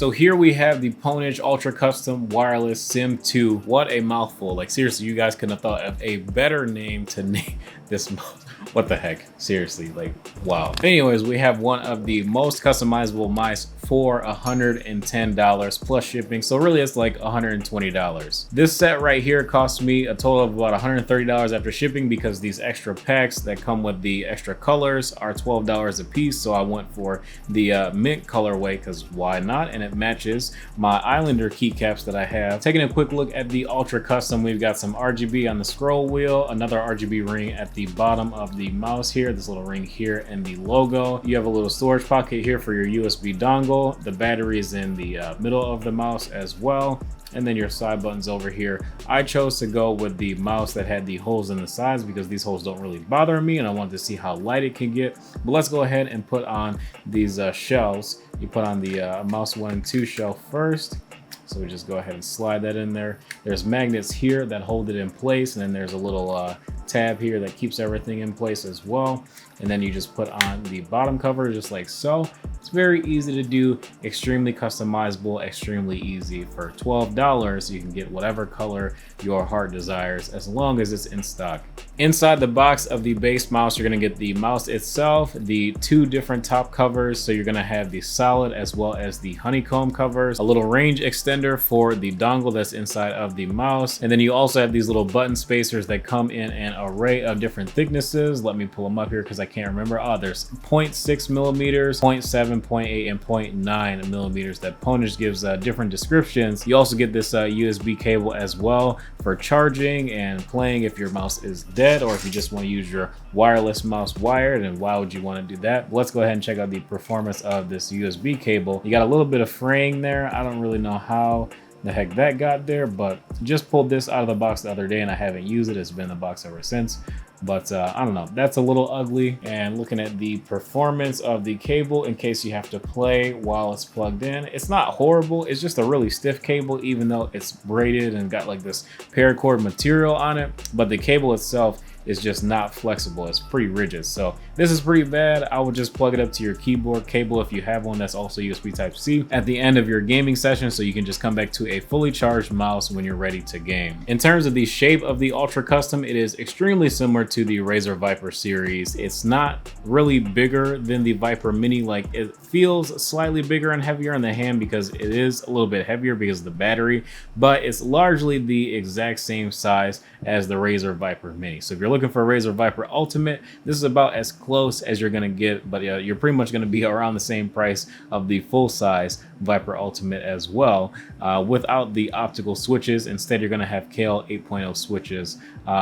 So here we have the PWNAGE Ultra Custom Wireless SYMM 2. What a mouthful. Like seriously, you guys couldn't have thought of a better name to name this mouse. What the heck? Seriously, like, wow. Anyways, we have one of the most customizable mice for $110 plus shipping. So really it's like $120. This set right here cost me a total of about $130 after shipping because these extra packs that come with the extra colors are $12 a piece. So I went for the mint colorway because why not? And it matches my Islander keycaps that I have. Taking a quick look at the Ultra Custom, we've got some RGB on the scroll wheel, another RGB ring at the bottom of the mouse here, this little ring here, and the logo. You have a little storage pocket here for your USB dongle. The battery is in the middle of the mouse as well. And then your side buttons over here. I chose to go with the mouse that had the holes in the sides because these holes don't really bother me and I wanted to see how light it can get. But let's go ahead and put on these shells. You put on the mouse 1 and 2 shelf first. So we just go ahead and slide that in there. There's magnets here that hold it in place, and then there's a little tab here that keeps everything in place as well. And then you just put on the bottom cover just like so. It's very easy to do, extremely customizable, extremely easy. For $12, you can get whatever color your heart desires as long as it's in stock. Inside the box of the base mouse, you're gonna get the mouse itself, the 2 different top covers. So you're gonna have the solid as well as the honeycomb covers, a little range extender for the dongle that's inside of the mouse. And then you also have these little button spacers that come in an array of different thicknesses. Let me pull them up here because I can't remember. Oh, there's 0.6 millimeters, 0.7, 0.8, and 0.9 millimeters that PWNAGE gives different descriptions. You also get this USB cable as well for charging and playing if your mouse is dead, or if you just want to use your wireless mouse wired. And why would you want to do that? Let's go ahead and check out the performance of this USB cable. You got a little bit of fraying there. I don't really know how the heck that got there, but just pulled this out of the box the other day and I haven't used it. It's been in the box ever since. But I don't know, that's a little ugly. And looking at the performance of the cable in case you have to play while it's plugged in, it's not horrible. It's just a really stiff cable, even though it's braided and got like this paracord material on it. But the cable itself is just not flexible. It's pretty rigid. So this is pretty bad. I would just plug it up to your keyboard cable if you have one that's also USB Type-C at the end of your gaming session, so you can just come back to a fully charged mouse when you're ready to game. In terms of the shape of the Ultra Custom, it is extremely similar to the Razer Viper series. It's not really bigger than the Viper Mini. Like, it feels slightly bigger and heavier in the hand because it is a little bit heavier because of the battery, but it's largely the exact same size as the Razer Viper Mini. So if you're looking for a Razer Viper Ultimate, this is about as close as you're gonna get, but you're pretty much gonna be around the same price of the full-size Viper Ultimate as well, without the optical switches. Instead, you're gonna have KL 8.0 switches,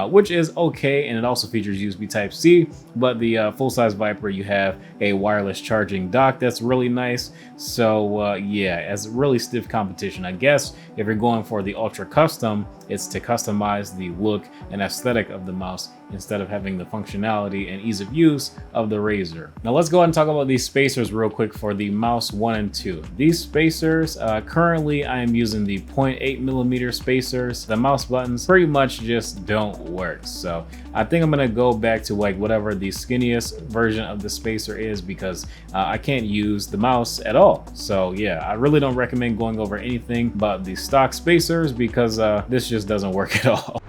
which is okay, and it also features USB Type-C, but the full-size Viper, you have a wireless charging dock that's really nice. So yeah, as really stiff competition. I guess if you're going for the Ultra Custom, it's to customize the look and aesthetic of the mouse instead of having the functionality and ease of use of the Razer. Now let's go ahead and talk about these spacers real quick for the mouse 1 and 2. These spacers, currently I am using the 0.8 millimeter spacers. The mouse buttons pretty much just don't work. So I think I'm gonna go back to like whatever the skinniest version of the spacer is because I can't use the mouse at all. So yeah, I really don't recommend going over anything but the stock spacers because this just doesn't work at all.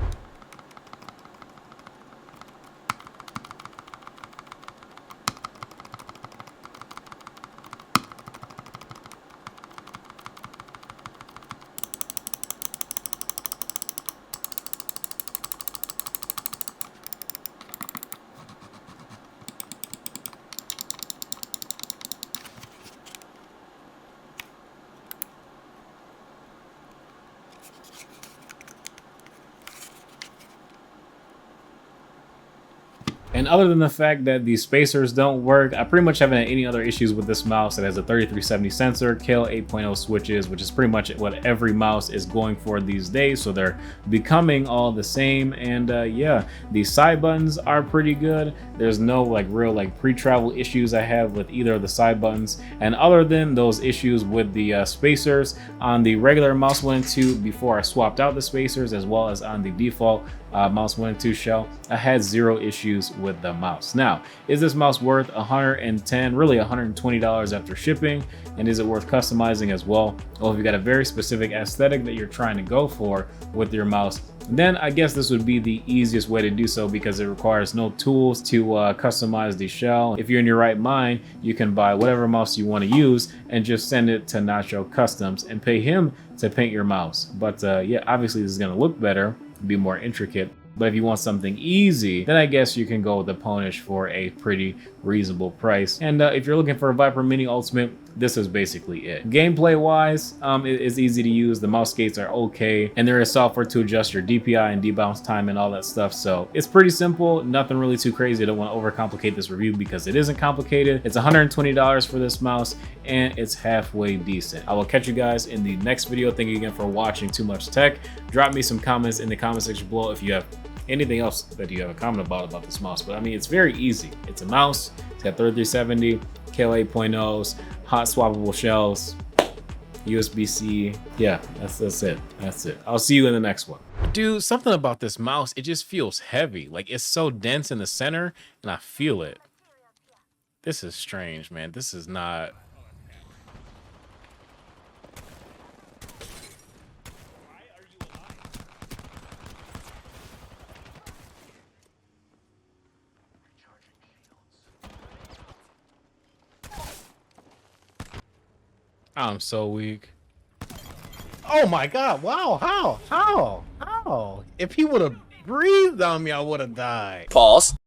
And other than the fact that these spacers don't work, I pretty much haven't had any other issues with this mouse. It has a 3370 sensor, KL 8.0 switches, which is pretty much what every mouse is going for these days. So they're becoming all the same. And yeah, the side buttons are pretty good. There's no like real like pre-travel issues I have with either of the side buttons. And other than those issues with the spacers on the regular mouse 1 and 2 before I swapped out the spacers, as well as on the default mouse 1 and 2 shell, I had zero issues with the mouse. Now, is this mouse worth $110, really $120 after shipping? And is it worth customizing as well? Well, if you got a very specific aesthetic that you're trying to go for with your mouse, then I guess this would be the easiest way to do so, because it requires no tools to customize the shell. If you're in your right mind, you can buy whatever mouse you want to use and just send it to Nacho Customs and pay him to paint your mouse. But yeah, obviously this is going to look better, be more intricate. But if you want something easy, then I guess you can go with the PWNAGE for a pretty reasonable price. And if you're looking for a Viper Mini Ultimate, this is basically it. Gameplay wise, it's easy to use. The mouse gates are okay, and there is software to adjust your DPI and debounce time and all that stuff. So it's pretty simple, nothing really too crazy. I don't want to overcomplicate this review because it isn't complicated. It's $120 for this mouse, and it's halfway decent. I will catch you guys in the next video. Thank you again for watching Too Much Tech. Drop me some comments in the comment section below if you have anything else that you have a comment about this mouse. But I mean, it's very easy. It's a mouse. It's got 3370, KO 8.0s, hot swappable shells, USB-C. Yeah, that's it. That's it. I'll see you in the next one. Dude, something about this mouse, it just feels heavy. Like, it's so dense in the center, and I feel it. This is strange, man. This is not... I'm so weak. Oh my God. Wow. How? If he would have breathed on me, I would have died. Pause.